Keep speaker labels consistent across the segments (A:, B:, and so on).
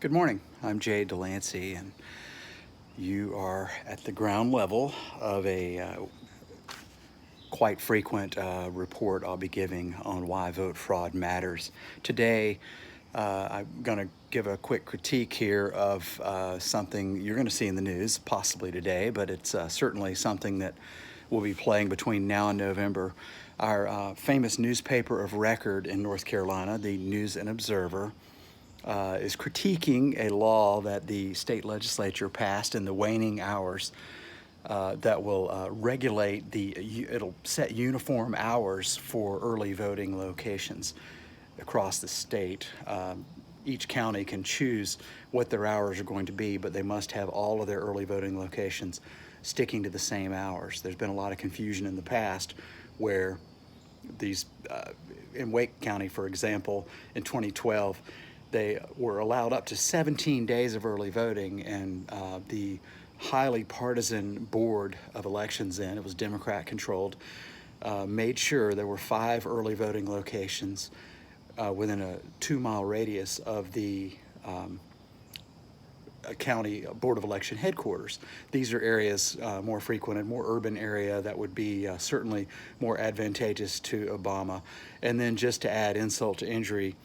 A: Good morning. I'm Jay Delancey, and you are at the ground level of a quite frequent report I'll be giving on why vote fraud matters. Today, I'm going to give a quick critique here of something you're going to see in the news, possibly today, but it's certainly something that will be playing between now and November. Our famous newspaper of record in North Carolina, the News and Observer, is critiquing a law that the state legislature passed in the waning hours that will regulate it'll set uniform hours for early voting locations across the state. Each county can choose what their hours are going to be, but they must have all of their early voting locations sticking to the same hours. There's been a lot of confusion in the past where these, in Wake County, for example, in 2012, they were allowed up to 17 days of early voting, and the highly partisan board of elections then, it was Democrat controlled, made sure there were 5 early voting locations within a 2-mile radius of the county board of election headquarters. These are areas more frequented, more urban area that would be certainly more advantageous to Obama. And then just to add insult to injury,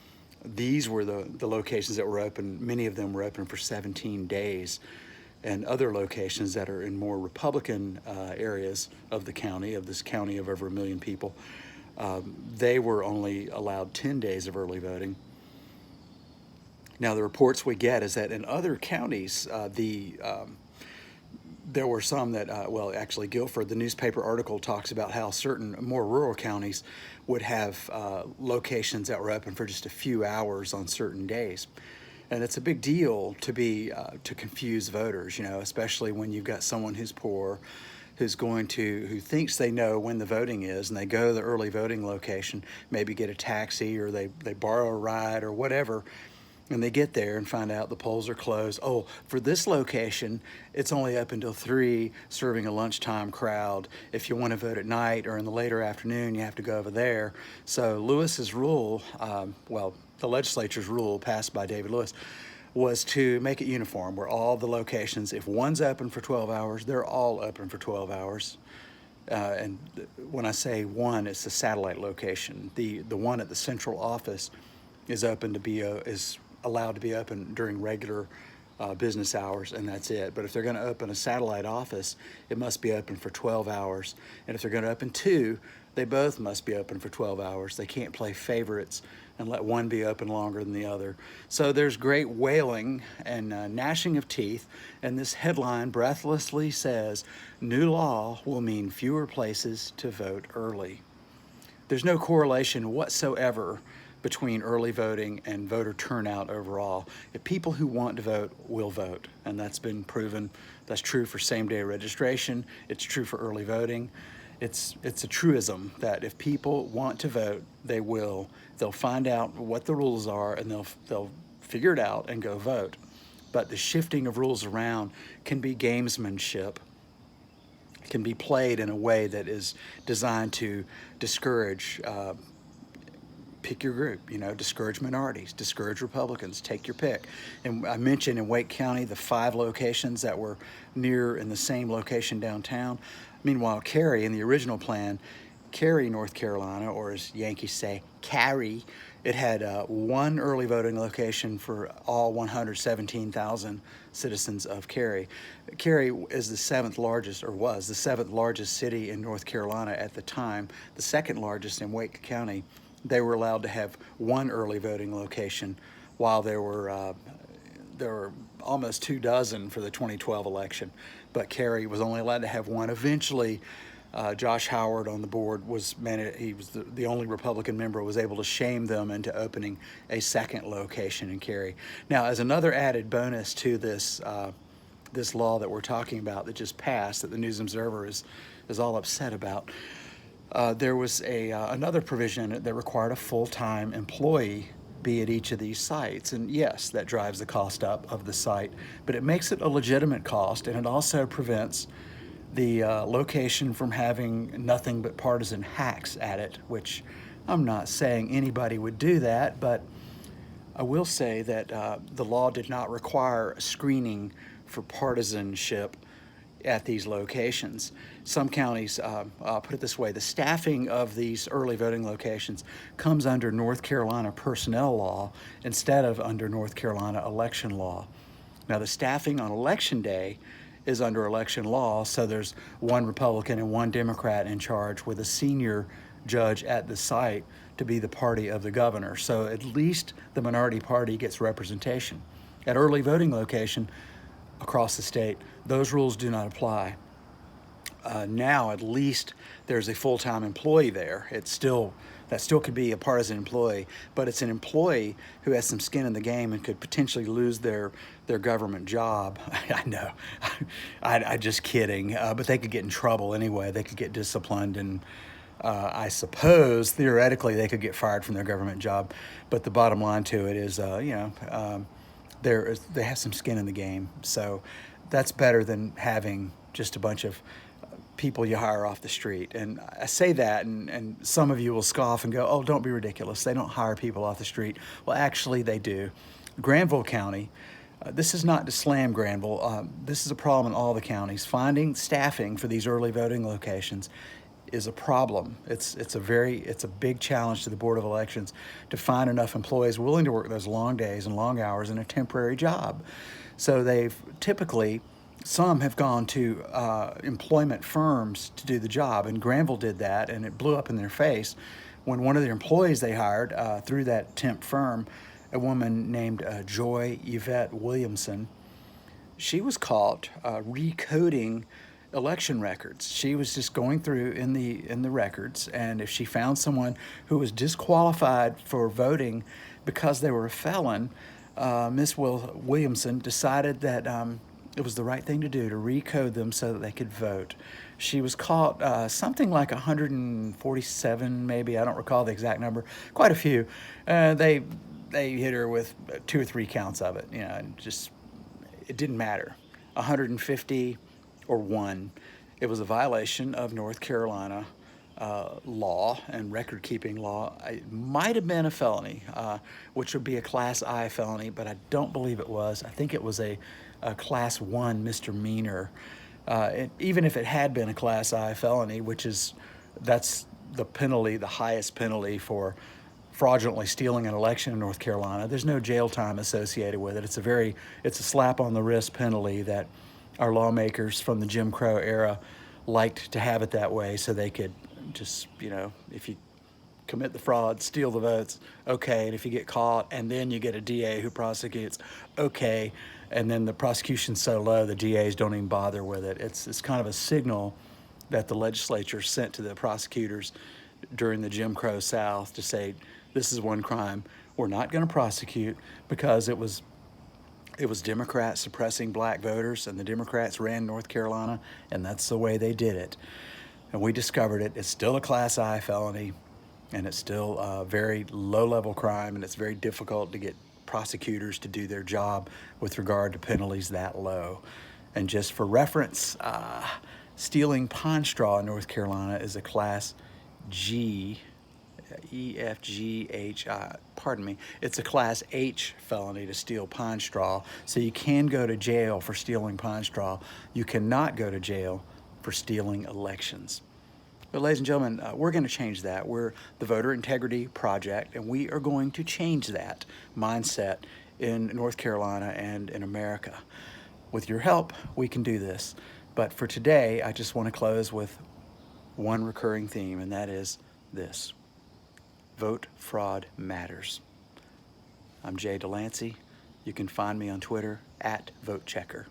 A: these were the locations that were open. Many of them were open for 17 days. And other locations that are in more Republican areas of the county, of this county of over 1 million people, they were only allowed 10 days of early voting. Now, the reports we get is that in other counties, there were some that, well, actually Guilford, the newspaper article talks about how certain more rural counties would have locations that were open for just a few hours on certain days. And it's a big deal to confuse voters, especially when you've got someone who's poor, who thinks they know when the voting is, and they go to the early voting location, maybe get a taxi or they borrow a ride or whatever, and they get there and find out the polls are closed. Oh, for this location, it's only up until 3, serving a lunchtime crowd. If you want to vote at night or in the later afternoon, you have to go over there. So Lewis's rule, the legislature's rule passed by David Lewis, was to make it uniform, where all the locations, if one's open for 12 hours, they're all open for 12 hours. And when I say one, it's the satellite location. The one at the central office is allowed to be open during regular business hours, and that's it. But if they're going to open a satellite office, it must be open for 12 hours. And if they're going to open 2, they both must be open for 12 hours. They can't play favorites and let one be open longer than the other. So there's great wailing and gnashing of teeth, and this headline breathlessly says, "New law will mean fewer places to vote early." There's no correlation whatsoever between early voting and voter turnout overall. If people who want to vote will vote, and that's been proven. That's true for same-day registration. It's true for early voting. It's a truism that if people want to vote, they will. They'll find out what the rules are, and they'll figure it out and go vote. But the shifting of rules around can be gamesmanship. It can be played in a way that is designed to discourage pick your group, discourage minorities, discourage Republicans, take your pick. And I mentioned in Wake County the 5 locations that were near in the same location downtown. Meanwhile, Cary, in the original plan, Cary, North Carolina, or as Yankees say, Cary, it had 1 early voting location for all 117,000 citizens of Cary. Cary is the 7th largest, or was the 7th largest city in North Carolina at the time, the 2nd largest in Wake County. They were allowed to have 1 early voting location, while there were almost 2 dozen for the 2012 election. But Cary was only allowed to have 1. Eventually, Josh Howard on the board he was the only Republican member who was able to shame them into opening a 2nd location in Cary. Now, as another added bonus to this law that we're talking about that just passed, that the News Observer is all upset about, there was another provision in it that required a full-time employee be at each of these sites. And yes, that drives the cost up of the site, but it makes it a legitimate cost, and it also prevents the location from having nothing but partisan hacks at it, which I'm not saying anybody would do that, but I will say that the law did not require a screening for partisanship at these locations. Some counties, I'll put it this way, the staffing of these early voting locations comes under North Carolina personnel law instead of under North Carolina election law. Now, the staffing on election day is under election law, so there's one Republican and one Democrat in charge with a senior judge at the site to be the party of the governor. So at least the minority party gets representation. At early voting location across the state, those rules do not apply. Now at least there's a full-time employee there. That still could be a partisan employee, but it's an employee who has some skin in the game and could potentially lose their government job. I know, I'm just kidding, but they could get in trouble anyway. They could get disciplined, and I suppose theoretically they could get fired from their government job. But the bottom line to it is, they have some skin in the game. So that's better than having just a bunch of people you hire off the street. And I say that, and some of you will scoff and go, oh, don't be ridiculous. They don't hire people off the street. Well, actually, they do. Granville County, this is not to slam Granville. This is a problem in all the counties. Finding staffing for these early voting locations is a problem. It's a big challenge to the Board of Elections to find enough employees willing to work those long days and long hours in a temporary job. So they've typically, some have gone to employment firms to do the job, and Granville did that, and it blew up in their face when one of the employees they hired through that temp firm, a woman named Joy Yvette Williamson, she was caught recoding election records. She was just going through in the records, and if she found someone who was disqualified for voting because they were a felon, Miss Williamson decided that it was the right thing to do to recode them so that they could vote. She was caught something like 147, maybe, I don't recall the exact number, quite a few. They hit her with 2 or 3 counts of it, and just, it didn't matter. 150 or 1. It was a violation of North Carolina law and record-keeping law. It might have been a felony, which would be a Class I felony, but I don't believe it was. I think it was a Class 1 misdemeanor. Even if it had been a Class I felony, that's the penalty, the highest penalty for fraudulently stealing an election in North Carolina. There's no jail time associated with it. It's a slap on the wrist penalty that our lawmakers from the Jim Crow era liked to have it that way, so they could just, if you commit the fraud, steal the votes, okay, and if you get caught and then you get a DA who prosecutes, okay, and then the prosecution's so low the DAs don't even bother with it. It's kind of a signal that the legislature sent to the prosecutors during the Jim Crow South to say, this is one crime we're not going to prosecute, because it was Democrats suppressing black voters, and the Democrats ran North Carolina, and that's the way they did it. And we discovered it. It's still a Class I felony, and it's still a very low-level crime, and it's very difficult to get prosecutors to do their job with regard to penalties that low. And just for reference, stealing pine straw in North Carolina is a Class G, it's a Class H felony to steal pine straw, so you can go to jail for stealing pine straw. You cannot go to jail for stealing elections. But ladies and gentlemen, we're going to change that. We're the Voter Integrity Project, and we are going to change that mindset in North Carolina and in America. With your help, we can do this. But for today, I just want to close with one recurring theme, and that is this: vote fraud matters. I'm Jay Delancey. You can find me on Twitter @VoteChecker.